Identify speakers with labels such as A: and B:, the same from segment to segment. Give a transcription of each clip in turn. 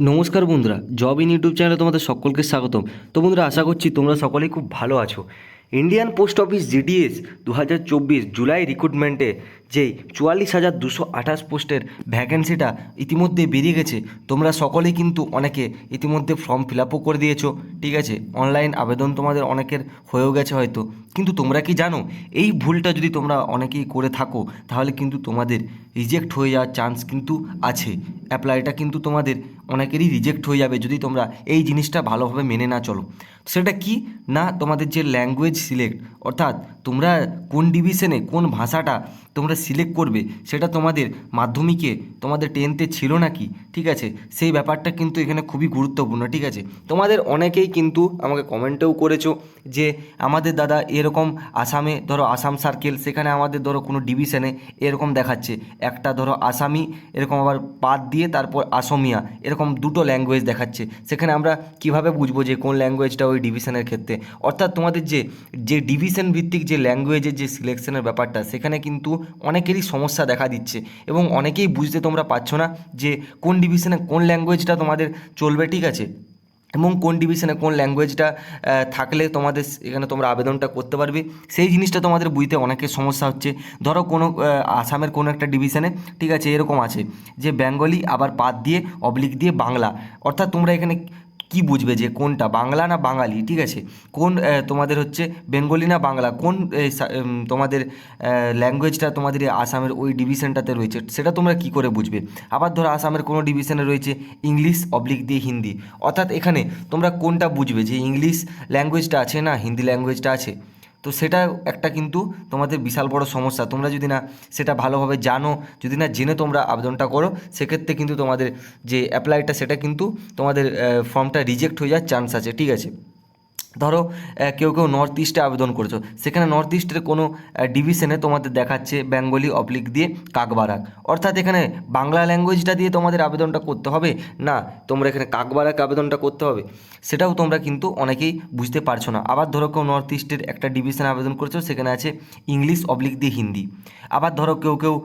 A: নমস্কার বন্ধুরা, job in YouTube চ্যানেলে তোমাদের সকলকে স্বাগতম। তো বন্ধুরা, আশা করছি তোমরা সকলেই খুব ভালো আছো। Indian post office GDS 2024 July রিক্রুটমেন্টে যেই 44,228 পোস্টের ভ্যাকেন্সিটা ইতিমধ্যে বেরিয়ে গেছে। তোমরা সকলেই কিন্তু অনেকে ইতিমধ্যে ফর্ম ফিল আপও করে দিয়েছো, ঠিক আছে। অনলাইন আবেদন তোমাদের অনেকের হয়েও গেছে হয়তো। কিন্তু তোমরা কি জানো, এই ভুলটা যদি তোমরা অনেকেই করে থাকো তাহলে কিন্তু তোমাদের রিজেক্ট হয়ে যাওয়ার চান্স কিন্তু আছে। অ্যাপ্লাইটা কিন্তু তোমাদের অনেকেরই রিজেক্ট হয়ে যাবে যদি তোমরা এই জিনিসটা ভালোভাবে মেনে না চলো। সেটা কি না, তোমাদের যে ল্যাঙ্গুয়েজ সিলেক্ট, অর্থাৎ তোমরা কোন ডিভিশনে কোন ভাষাটা তোমরা সিলেক্ট করবে সেটা তোমাদের মাধ্যমিকে তোমাদের 10তে ছিল নাকি, ঠিক আছে। সেই ব্যাপারটা কিন্তু এখানে খুবই গুরুত্বপূর্ণ, ঠিক আছে। তোমাদের অনেকেই কিন্তু আমাকে কমেন্টেও করেছো যে আমাদের দাদা এরকম আসামে ধরো আসাম সার্কেল, সেখানে আমাদের ধরো কোনো ডিভিশনে এরকম দেখাচ্ছে, একটা ধরো আসামি এরকম আবার বাদ দিয়ে তারপর আসমিয়া এরকম দুটো ল্যাঙ্গুয়েজ দেখাচ্ছে। সেখানে আমরা কিভাবে বুঝবো যে কোন ল্যাঙ্গুয়েজটা ওই ডিভিশনের ক্ষেত্রে, অর্থাৎ তোমাদের যে যে ডিভিশন ভিত্তিক যে ল্যাঙ্গুয়েজের যে সিলেকশনের ব্যাপারটা, সেখানে কিন্তু অনেকেরই সমস্যা দেখা দিচ্ছে এবং অনেকেই বুঝতে তোমরা পারছো না যে কোন ডিভিশনে কোন ল্যাঙ্গুয়েজটা তোমাদের চলবে, ঠিক আছে, এবং কোন ডিভিশনে কোন ল্যাঙ্গুয়েজটা থাকলে তোমাদের এখানে তোমরা আবেদনটা করতে পারবে। সেই জিনিসটা তোমাদের বুঝতে অনেকের সমস্যা হচ্ছে। ধরো কোনো আসামের কোনো একটা ডিভিশনে, ঠিক আছে, এরকম আছে যে বেঙ্গলি আবার পাত দিয়ে অবলিক দিয়ে বাংলা, অর্থাৎ তোমরা এখানে কি বুঝবে যে কোনটা বাংলা না বাঙালি, ঠিক আছে, কোন তোমাদের হচ্ছে বেঙ্গলি না বাংলা, কোন তোমাদের ল্যাঙ্গুয়েজটা তোমাদের এই আসামের ওই ডিভিশনটাতে রয়েছে, সেটা তোমরা কি করে বুঝবে। আবার ধরো আসামের কোনো ডিভিশনে রয়েছে ইংলিশ অবলিক দিয়ে হিন্দি, অর্থাৎ এখানে তোমরা কোনটা বুঝবে যে ইংলিশ ল্যাঙ্গুয়েজটা আছে না হিন্দি ল্যাঙ্গুয়েজটা আছে। তো সেটা একটা কিন্তু তোমাদের বিশাল বড় সমস্যা। তোমরা যদি না সেটা ভালোভাবে জানো, যদি না জেনে তোমরা আবেদনটা করো, সেক্ষেত্রে কিন্তু তোমাদের যে অ্যাপ্লাইটা সেটা কিন্তু তোমাদের ফর্মটা রিজেক্ট হয়ে যাওয়ার চান্স আছে, ঠিক আছে। ধরো কেউ কেউ নর্থ ইস্টে আবেদন করেছো, সেখানে নর্থ ইস্টের কোনো ডিভিশনে তোমাদের দেখাচ্ছে বেঙ্গলি অবলিক দিয়ে কাকবারাক, অর্থাৎ এখানে বাংলা ল্যাঙ্গুয়েজটা দিয়ে তোমাদের আবেদনটা করতে হবে না, তোমরা এখানে কাকবারাক আবেদনটা করতে হবে, সেটাও তোমরা কিন্তু অনেকেই বুঝতে পারছো না। আবার ধরো কেউ নর্থ ইস্টের একটা ডিভিশনে আবেদন করেছো, সেখানে আছে ইংলিশ অবলিক দিয়ে হিন্দি। আবার ধরো কেউ কেউ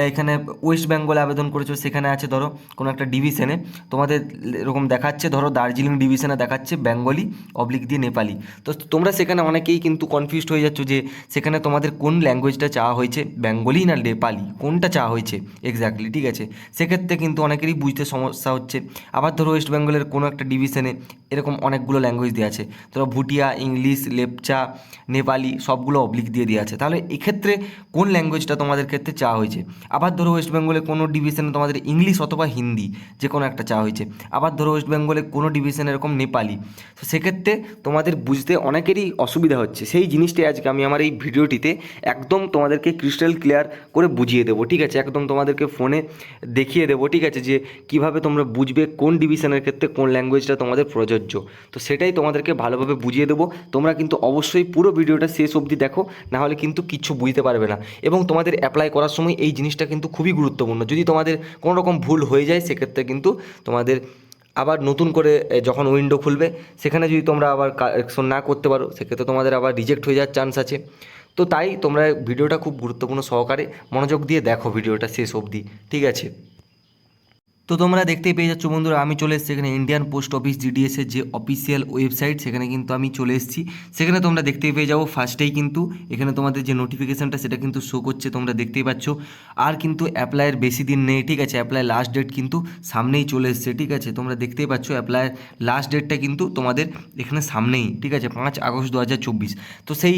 A: এখানে ওয়েস্ট বেঙ্গলে আবেদন করেছো, সেখানে আছে ধরো কোনো একটা ডিভিশনে তোমাদের এরকম দেখাচ্ছে, ধরো দার্জিলিং ডিভিশনে দেখাচ্ছে বেঙ্গলি অবলিক দিয়ে নেপালি। তো তোমরা সেখানে অনেকেই কিন্তু কনফিউজড হয়ে যাচ্ছ যে সেখানে তোমাদের কোন ল্যাঙ্গুয়েজটা চাওয়া হয়েছে, বেঙ্গলি না নেপালি, কোনটা চাওয়া হয়েছে এক্স্যাক্টলি, ঠিক আছে। সেক্ষেত্রে কিন্তু অনেকেরই বুঝতে সমস্যা হচ্ছে। আবার ধরো ওয়েস্ট বেঙ্গলের কোনো একটা ডিভিশনে এরকম অনেকগুলো ল্যাঙ্গুয়েজ দেওয়া আছে, ধরো ভুটিয়া, ইংলিশ, লেপচা, নেপালি সবগুলো অবলিক দিয়ে দেওয়া আছে, তাহলে এক্ষেত্রে কোন ল্যাঙ্গুয়েজটা তোমাদের ক্ষেত্রে চাওয়া হয়েছে। আবার ধরো ওয়েস্ট বেঙ্গলে কোনো ডিভিশনে তোমাদের ইংলিশ অথবা হিন্দি যে কোনো একটা চাওয়া হয়েছে। আবার ধরো ওয়েস্ট বেঙ্গলে কোনো ডিভিশনে এরকম নেপালি। তো সেক্ষেত্রে তোমাদের বুঝতে অনেকেরই অসুবিধা হচ্ছে। সেই জিনিসটাই আজকে আমি আমার এই ভিডিওটিতে একদম তোমাদেরকে ক্রিস্টাল ক্লিয়ার করে বুঝিয়ে দেবো, ঠিক আছে, একদম তোমাদেরকে ফোনে দেখিয়ে দেবো, ঠিক আছে, যে কিভাবে তোমরা বুঝবে কোন ডিভিশনের ক্ষেত্রে কোন ল্যাঙ্গুয়েজটা তোমাদের প্রযোজ্য। তো সেটাই তোমাদেরকে ভালোভাবে বুঝিয়ে দেবো। তোমরা কিন্তু অবশ্যই পুরো ভিডিওটা শেষ অবধি দেখো, নাহলে কিন্তু কিচ্ছু বুঝতে পারবে না। এবং তোমাদের অ্যাপ্লাই করার সময় এই জিনিসটা কিন্তু খুবই গুরুত্বপূর্ণ। যদি তোমাদের কোনো রকম ভুল হয়ে যায়, সেক্ষেত্রে কিন্তু তোমাদের আবার নতুন করে যখন উইন্ডো খুলবে, সেখানে যদি তোমরা আবার কারেকশন না করতে পারো, সেক্ষেত্রে তোমাদের আবার রিজেক্ট হয়ে যাওয়ার চান্স আছে। তো তাই তোমরা ভিডিওটা খুব গুরুত্বপূর্ণ সহকারে মনোযোগ দিয়ে দেখো ভিডিওটা শেষ অবধি, ঠিক আছে। তো তোমরা দেখতেই পেয়ে যাচ্ছ বন্ধুরা, আমি চলে এসেছি এখানে ইন্ডিয়ান পোস্ট অফিস জিডিএসের যে অফিসিয়াল ওয়েবসাইট, সেখানে কিন্তু আমি চলে এসেছি। সেখানে তোমরা দেখতেই পেয়ে যাবো ফার্স্টেই কিন্তু এখানে তোমাদের যে নোটিফিকেশানটা সেটা কিন্তু শো করছে, তোমরা দেখতেই পাচ্ছ। আর কিন্তু অ্যাপ্লাইয়ের বেশি দিন নেই, ঠিক আছে, অ্যাপ্লাই লাস্ট ডেট কিন্তু সামনেই চলে এসছে, ঠিক আছে। তোমরা দেখতেই পাচ্ছ অ্যাপ্লাইয়ের লাস্ট ডেটটা কিন্তু তোমাদের এখানে সামনেই, ঠিক আছে, 5 আগস্ট 2024। তো সেই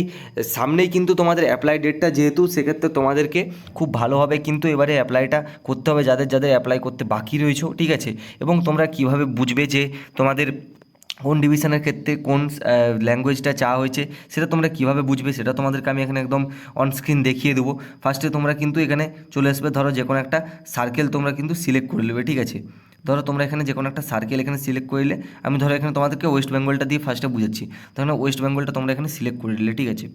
A: সামনেই কিন্তু তোমাদের অ্যাপ্লাই ডেটটা, যেহেতু সেক্ষেত্রে তোমাদেরকে খুব ভালোভাবে কিন্তু এবারে অ্যাপ্লাইটা করতে হবে, যাদের যাদের অ্যাপ্লাই করতে বাকি রয়েছে, ঠিক আছে। এবং তোমরা কিভাবে বুঝবে যে তোমাদের কোন ডিভিশনের ক্ষেত্রে কোন ল্যাঙ্গুয়েজটা চাওয়া হয়েছে, সেটা তোমরা কিভাবে বুঝবে সেটা তোমাদেরকে আমি এখানে একদম অনস্ক্রিন দেখিয়ে দেবো। ফার্স্টে তোমরা কিন্তু এখানে চলে আসবে, ধরো যে কোনো একটা সার্কেল তোমরা কিন্তু সিলেক্ট করে নেবে, ঠিক আছে। ধরো তোমরা এখানে যে কোনো একটা সার্কেল এখানে সিলেক্ট করলে, আমি ধরো এখানে তোমাদেরকে ওয়েস্ট বেঙ্গলটা দিয়ে ফার্স্টে বুঝাচ্ছি। তখন ওয়েস্ট বেঙ্গলটা তোমরা এখানে সিলেক্ট করে নিলে, ঠিক আছে।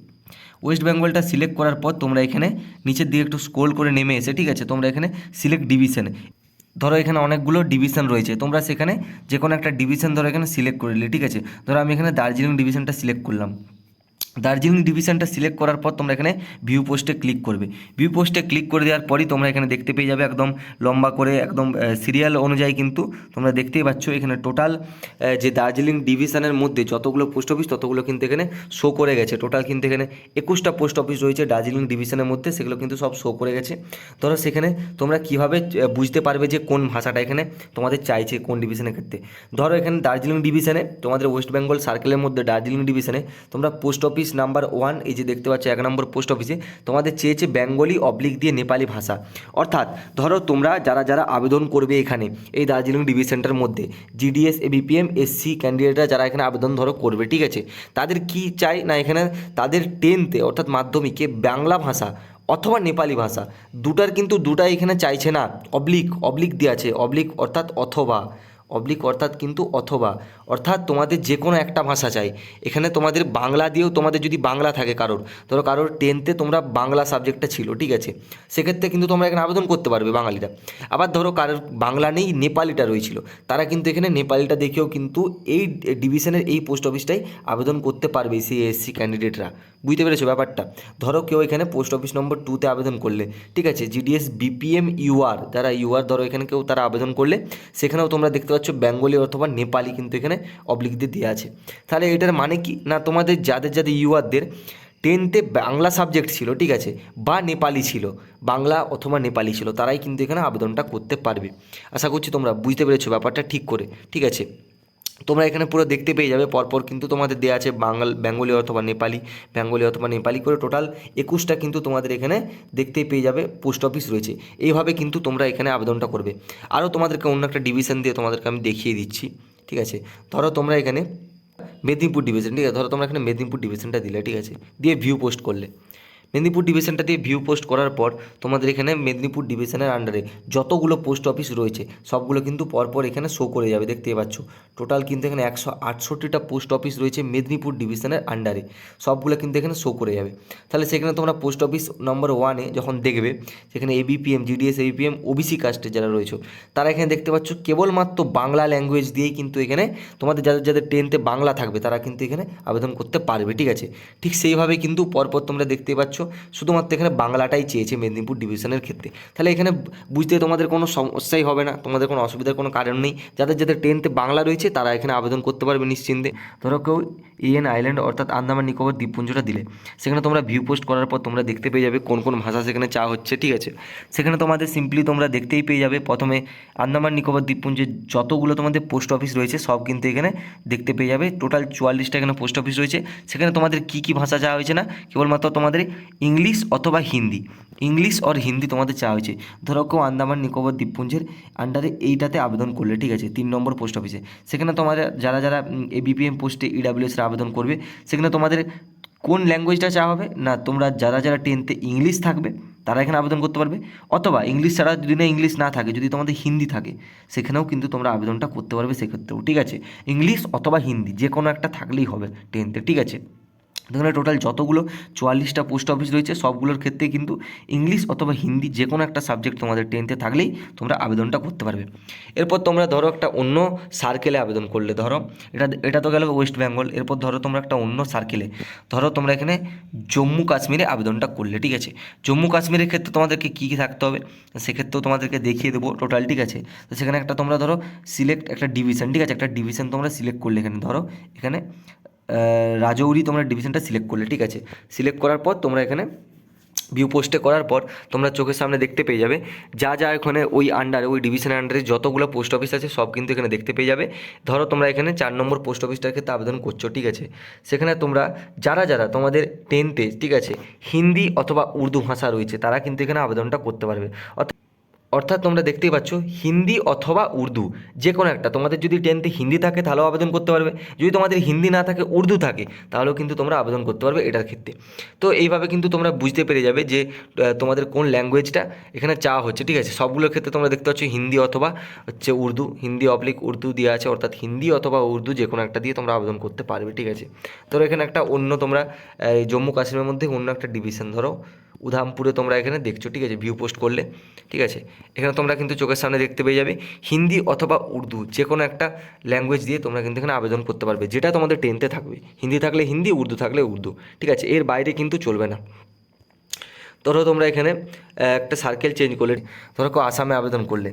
A: ওয়েস্ট বেঙ্গলটা সিলেক্ট করার পর তোমরা এখানে নিচের দিকে একটু স্ক্রোল করে নেমে এসে, ঠিক আছে, তোমরা এখানে সিলেক্ট ডিভিশনে, ধরো এখানে অনেকগুলো ডিভিশন রয়েছে, তোমরা সেখানে যে কোনো একটা ডিভিশন ধরো এখানে সিলেক্ট করে নিলে, ঠিক আছে। ধরো আমি এখানে দার্জিলিং ডিভিশনটা সিলেক্ট করলাম। দার্জিলিং ডিভিশনটা সিলেক্ট করার পর তোমরা এখানে ভিউ পোস্টে ক্লিক করবে। ভিউ পোস্টে ক্লিক করে দেওয়ার পরই তোমরা এখানে দেখতে পেয়ে যাবে একদম লম্বা করে একদম সিরিয়াল অনুযায়ী কিন্তু তোমরা দেখতেই পাচ্ছ এখানে টোটাল যে দার্জিলিং ডিভিশনের মধ্যে যতগুলো পোস্ট অফিস ততগুলো কিন্তু এখানে শো করে গেছে। টোটাল কিন্তু এখানে 21টা পোস্ট অফিস রয়েছে দার্জিলিং ডিভিশনের মধ্যে, সেগুলো কিন্তু সব শো করে গেছে। ধরো সেখানে তোমরা কীভাবে বুঝতে পারবে যে কোন ভাষাটা এখানে তোমাদের চাইছে কোন ডিভিশনের ক্ষেত্রে। ধরো এখানে দার্জিলিং ডিভিশনে তোমাদের ওয়েস্ট বেঙ্গল সার্কেলের মধ্যে দার্জিলিং ডিভিশনে তোমরা পোস্ট অফিস নাম্বার 1 এই যে দেখতে পাচ্ছ 1 নম্বর পোস্ট অফিসে তোমাদের চেয়েছে বেঙ্গলি অবলিক দিয়ে নেপালি ভাষা। অর্থাৎ ধরো তোমরা যারা যারা আবেদন করবে এখানে এই দার্জিলিং ডিভিশনটার মধ্যে জিডিএস এবিপিএম এসসি ক্যান্ডিডেটরা যারা এখানে আবেদন ধরো করবে, ঠিক আছে, তাদের কি চাই না এখানে তাদের 10তে অর্থাৎ মাধ্যমিকে বাংলা ভাষা অথবা নেপালি ভাষা দুটার কিন্তু দুটাই এখানে চাইছে না, অবলিক অবলিক দিয়ে আছে, অবলিক অর্থাৎ অথবা, অবলিক অর্থাৎ কিন্তু অথবা, অর্থাৎ তোমাদের যে কোনো একটা ভাষা চাই এখানে। তোমাদের বাংলা দিয়েও তোমাদের যদি বাংলা থাকে কারোর, ধরো কারোর 10তে তোমরা বাংলা সাবজেক্টটা ছিল, ঠিক আছে, সেক্ষেত্রে কিন্তু তোমরা এখানে আবেদন করতে পারবে বাঙালিরা। আবার ধরো কারোর বাংলা নেই নেপালিটা রয়েছিল, তারা কিন্তু এখানে নেপালিটা দেখেও কিন্তু এই ডিভিশনের এই পোস্ট অফিসটাই আবেদন করতে পারবে সেই এসসি ক্যান্ডিডেটরা। বুঝতে পেরেছো ব্যাপারটা? ধরো কেউ এখানে পোস্ট অফিস নম্বর 2তে আবেদন করলে, ঠিক আছে, জিডিএস বিপিএম ইউআর যারা ইউআর ধরো এখানে কেউ তারা আবেদন করলে সেখানেও তোমরা দেখতে পাচ্ছ বেঙ্গলি অথবা নেপালি কিন্তু এখানে অবলিক দিয়ে দেওয়া আছে। তাহলে এটার মানে কি না তোমাদের যাদের যাদের ইউআরদের 10তে বাংলা সাবজেক্ট ছিল, ঠিক আছে, বা নেপালি ছিল, বাংলা অথবা নেপালি ছিল, তারাই কিন্তু এখানে আবেদনটা করতে পারবে। আশা করছি তোমরা বুঝতে পেরেছো ব্যাপারটা ঠিক করে, ঠিক আছে। তোমরা এখানে পুরো দেখতে পেয়ে যাবে পরপর কিন্তু তোমাদের দেওয়া আছে বেঙ্গলি অথবা নেপালি, বেঙ্গলি অথবা নেপালি করে টোটাল 21টা কিন্তু তোমাদের এখানে দেখতেই পেয়ে যাবে পোস্ট অফিস রয়েছে। এইভাবে কিন্তু তোমরা এখানে আবেদনটা করবে। আরও তোমাদেরকে অন্য একটা ডিভিশন দিয়ে তোমাদেরকে আমি দেখিয়ে দিচ্ছি, ঠিক আছে। ধরো তোমরা এখানে মেদিনীপুর ডিভিশন, ঠিক আছে, ধরো তোমরা এখানে মেদিনীপুর ডিভিশনটা দিলে, ঠিক আছে, দিয়ে ভিউ পোস্ট করলে। মেদিনীপুর ডিভিশনটা দিয়ে ভিউ পোস্ট করার পর তোমাদের এখানে মেদিনীপুর ডিভিশনের আন্ডারে যতগুলো পোস্ট অফিস রয়েছে সবগুলো কিন্তু পরপর এখানে শো করে যাবে, দেখতেই পাচ্ছ। টোটাল কিন্তু এখানে 168টা পোস্ট অফিস রয়েছে মেদিনীপুর ডিভিশনের আন্ডারে, সবগুলো কিন্তু এখানে শো করে যাবে। তাহলে সেখানে তোমরা পোস্ট অফিস নম্বর 1-এ যখন দেখবে সেখানে এবিপিএম জিডিএস এবিপিএম ওবিসি কাস্টে যারা রয়েছে তারা এখানে দেখতে পাচ্ছ কেবলমাত্র বাংলা ল্যাঙ্গুয়েজ দিয়েই কিন্তু এখানে তোমাদের যাদের যাদের 10তে বাংলা থাকবে তারা কিন্তু এখানে আবেদন করতে পারবে, ঠিক আছে। ঠিক সেইভাবে কিন্তু পরপর তোমরা দেখতেই পাচ্ছ শুধুমাত্র এখানে বাংলাটাই চেয়েছে মেদিনীপুর ডিভিশনের ক্ষেত্রে। তাহলে এখানে বুঝতে তোমাদের কোনো সমস্যাই হবে না, তোমাদের কোনো অসুবিধার কোনো কারণ নেই। যাদের যাদের 10তে বাংলা রয়েছে তারা এখানে আবেদন করতে পারবে নিশ্চিন্তে। ধরো কেউ ইএন আইল্যান্ড অর্থাৎ আন্দামান নিকোবর দ্বীপপুঞ্জটা দিলে সেখানে তোমরা ভিউ পোস্ট করার পর তোমরা দেখতে পেয়ে যাবে কোন কোন ভাষা সেখানে চাওয়া হচ্ছে, ঠিক আছে। সেখানে তোমাদের সিম্পলি তোমরা দেখতেই পেয়ে যাবে প্রথমে আন্দামান নিকোবর দ্বীপপুঞ্জের যতগুলো তোমাদের পোস্ট অফিস রয়েছে সব কিন্তু এখানে দেখতে পেয়ে যাবে। টোটাল 44টা এখানে পোস্ট অফিস রয়েছে। সেখানে তোমাদের কী কী ভাষা চাওয়া হয়েছে না, কেবলমাত্র তোমাদের ইংলিশ অথবা হিন্দি, ইংলিশ আর হিন্দি তোমাদের চাওয়া হয়েছে। ধরো কেউ আন্দামান নিকোবর দ্বীপপুঞ্জের আন্ডারে এইটাতে আবেদন করলে, ঠিক আছে, 3 নম্বর পোস্ট অফিসে, সেখানে তোমাদের যারা যারা এবিপিএম পোস্টে ইডাব্লিউএসের আবেদন করবে সেখানে তোমাদের কোন ল্যাঙ্গুয়েজটা চাওয়া হবে না, তোমরা যারা যারা 10তে ইংলিশ থাকবে তারা এখানে আবেদন করতে পারবে, অথবা ইংলিশ ছাড়া যদি না ইংলিশ না থাকে, যদি তোমাদের হিন্দি থাকে সেখানেও কিন্তু তোমরা আবেদনটা করতে পারবে সেক্ষেত্রেও, ঠিক আছে। ইংলিশ অথবা হিন্দি যে কোনো একটা থাকলেই হবে 10তে, ঠিক আছে। এখানে টোটাল যতগুলো 44টা পোস্ট অফিস রয়েছে সবগুলোর ক্ষেত্রে কিন্তু ইংলিশ অথবা হিন্দি যে কোনো একটা সাবজেক্ট তোমাদের 10তে থাকলেই তোমরা আবেদনটা করতে পারবে। এরপর তোমরা ধরো একটা অন্য সার্কেলে আবেদন করলে, ধরো এটা তো গেল ওয়েস্ট বেঙ্গল। এরপর ধরো তোমরা একটা অন্য সার্কেলে, ধরো তোমরা এখানে জম্মু কাশ্মীরে আবেদনটা করলে, ঠিক আছে। জম্মু কাশ্মীরের ক্ষেত্রে তোমাদেরকে কী কী থাকতে হবে সেক্ষেত্রেও তোমাদেরকে দেখিয়ে দেবো টোটাল, ঠিক আছে। তো সেখানে একটা তোমরা ধরো সিলেক্ট একটা ডিভিশন, ঠিক আছে, একটা ডিভিশন তোমরা সিলেক্ট করলে। এখানে ধরো এখানে রাজৌরি তোমরা ডিভিশনটা সিলেক্ট করলে, ঠিক আছে। সিলেক্ট করার পর তোমরা এখানে ভিউ পোস্টে করার পর তোমরা চোখের সামনে দেখতে পেয়ে যাবে যা যা এখানে ওই আন্ডারে ওই ডিভিশনের আন্ডারে যতগুলো পোস্ট অফিস আছে সব কিন্তু এখানে দেখতে পেয়ে যাবে। ধরো তোমরা এখানে 4 নম্বর পোস্ট অফিসটার ক্ষেত্রে আবেদন করছো, ঠিক আছে। সেখানে তোমরা যারা যারা তোমাদের 10তে, ঠিক আছে, হিন্দি অথবা উর্দু ভাষা রয়েছে তারা কিন্তু এখানে আবেদনটা করতে পারবে। অর্থাৎ তোমরা দেখতেই পাচ্ছ হিন্দি অথবা উর্দু যে কোনো একটা, তোমাদের যদি 10তে হিন্দি থাকে তাহলেও আবেদন করতে পারবে, যদি তোমাদের হিন্দি না থাকে উর্দু থাকে তাহলেও কিন্তু তোমরা আবেদন করতে পারবে এটার ক্ষেত্রে। তো এইভাবে কিন্তু তোমরা বুঝতে পেরে যাবে যে তোমাদের কোন ল্যাঙ্গুয়েজটা এখানে চাওয়া হচ্ছে, ঠিক আছে। সবগুলোর ক্ষেত্রে তোমরা দেখতে পাচ্ছ হিন্দি অথবা হচ্ছে উর্দু, হিন্দি অবলিক উর্দু দেওয়া আছে, অর্থাৎ হিন্দি অথবা উর্দু যে কোনো একটা দিয়ে তোমরা আবেদন করতে পারবে, ঠিক আছে। ধরো এখানে একটা অন্য তোমরা জম্মু কাশ্মীরের মধ্যে অন্য একটা ডিভিশন, ধরো উধামপুরে তোমরা এখানে দেখছো, ঠিক আছে, ভিউ পোস্ট করলে, ঠিক আছে। এখানে তোমরা কিন্তু চোখের সামনে দেখতে পেয়ে যাবে হিন্দি অথবা উর্দু যে কোনো একটা ল্যাঙ্গুয়েজ দিয়ে তোমরা কিন্তু এখানে আবেদন করতে পারবে, যেটা তোমাদের টেন্থে থাকবে। হিন্দি থাকলে হিন্দি, উর্দু থাকলে উর্দু, ঠিক আছে, এর বাইরে কিন্তু চলবে না। ধরো তোমরা এখানে একটা সার্কেল চেঞ্জ করলে, ধরো কেউ আসামে আবেদন করলে,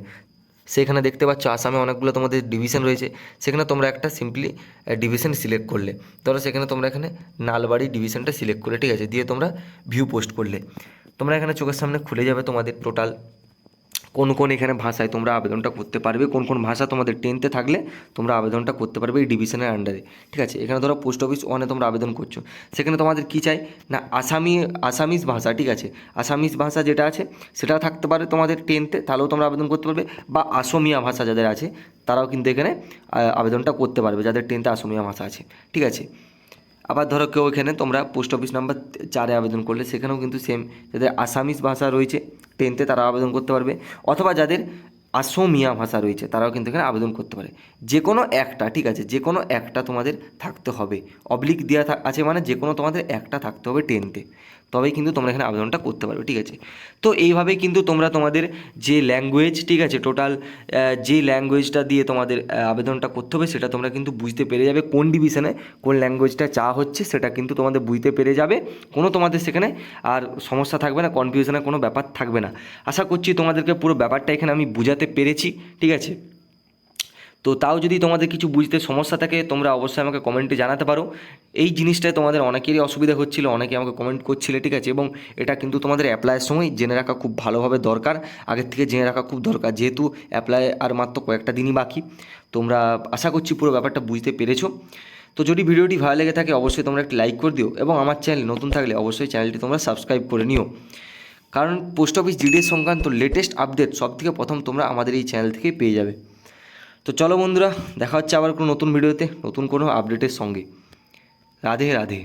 A: সেখানে দেখতে পাচ্ছ আসামে অনেকগুলো তোমাদের ডিভিশন রয়েছে, সেখানে তোমরা একটা সিম্পলি ডিভিশন সিলেক্ট করলে, ধরো সেখানে তোমরা এখানে নালবাড়ি ডিভিশনটা সিলেক্ট করলে, ঠিক আছে, দিয়ে তোমরা ভিউ পোস্ট করলে, তোমরা এখানে চোখের সামনে খুলে যাবে তোমাদের টোটাল কোন কোন এখানে ভাষায় তোমরা আবেদনটা করতে পারবে, কোন কোন ভাষা তোমাদের টেন্থে থাকলে তোমরা আবেদনটা করতে পারবে এই ডিভিশনের আন্ডারে, ঠিক আছে। এখানে ধরো পোস্ট অফিস 1-এ তোমরা আবেদন করছো, সেখানে তোমাদের কী চাই না আসামিজ ভাষা, ঠিক আছে, আসামিজ ভাষা যেটা আছে সেটা থাকতে পারে তোমাদের টেন্থে, তাহলেও তোমরা আবেদন করতে পারবে, বা আসমিয়া ভাষা যাদের আছে তারাও কিন্তু এখানে আবেদনটা করতে পারবে, যাদের টেন্থে আসমিয়া ভাষা আছে, ঠিক আছে। আবার ধরো কেউ এখানে তোমরা পোস্ট অফিস নাম্বার 4-এ আবেদন করলে, সেখানেও কিন্তু সেম, যাদের আসামিজ ভাষা রয়েছে টেন্থে তারা আবেদন করতে পারবে, অথবা যাদের আসমিয়া ভাষা রয়েছে তারাও কিন্তু এখানে আবেদন করতে পারে, যে কোনো একটা, ঠিক আছে, যে কোনো একটা তোমাদের থাকতে হবে, অবলিক দেওয়া আছে মানে যে কোনো তোমাদের একটা থাকতে হবে টেন্থে, তবেই কিন্তু তোমরা এখানে আবেদনটা করতে পারবে, ঠিক আছে। তো এইভাবেই কিন্তু তোমরা তোমাদের যে ল্যাঙ্গুয়েজ, ঠিক আছে, টোটাল যে ল্যাঙ্গুয়েজটা দিয়ে তোমাদের আবেদনটা করতে হবে সেটা তোমরা কিন্তু বুঝতে পেরে যাবে, কোন ডিভিশনে কোন ল্যাঙ্গুয়েজটা চা হচ্ছে সেটা কিন্তু তোমাদের বুঝতে পেরে যাবে, কোনো তোমাদের সেখানে আর সমস্যা থাকবে না, কনফিউশনের কোনো ব্যাপার থাকবে না। আশা করছি তোমাদেরকে পুরো ব্যাপারটা এখানে আমি বুঝাতে পেরেছি, ঠিক আছে। তো তাও যদি তোমাদের কিছু বুঝতে সমস্যা থাকে তোমরা অবশ্যই আমাকে কমেন্টে জানাতে পারো। এই জিনিসটায় তোমাদের অনেকেরই অসুবিধা হচ্ছিল, অনেকে আমাকে কমেন্ট করছিলে, ঠিক আছে, এবং এটা কিন্তু তোমাদের অ্যাপ্লাইয়ের সময় জেনে রাখা খুব ভালোভাবে দরকার, আগের থেকে জেনে রাখা খুব দরকার, যেহেতু অ্যাপ্লাই আর মাত্র কয়েকটা দিনই বাকি। তোমরা আশা করছি পুরো ব্যাপারটা বুঝতে পেরেছো। তো যদি ভিডিওটি ভালো লেগে থাকে অবশ্যই তোমরা একটি লাইক করে দিও, এবং আমার চ্যানেল নতুন থাকলে অবশ্যই চ্যানেলটি তোমরা সাবস্ক্রাইব করে নিও, কারণ পোস্ট অফিস জিডিএস সংক্রান্ত লেটেস্ট আপডেট সবথেকে প্রথম তোমরা আমাদের এই চ্যানেল থেকেই পেয়ে যাবে। তো চলো বন্ধুরা, দেখা হচ্ছে আবার কোনো নতুন ভিডিওতে নতুন কোনো আপডেটের সঙ্গে। রাধে রাধে।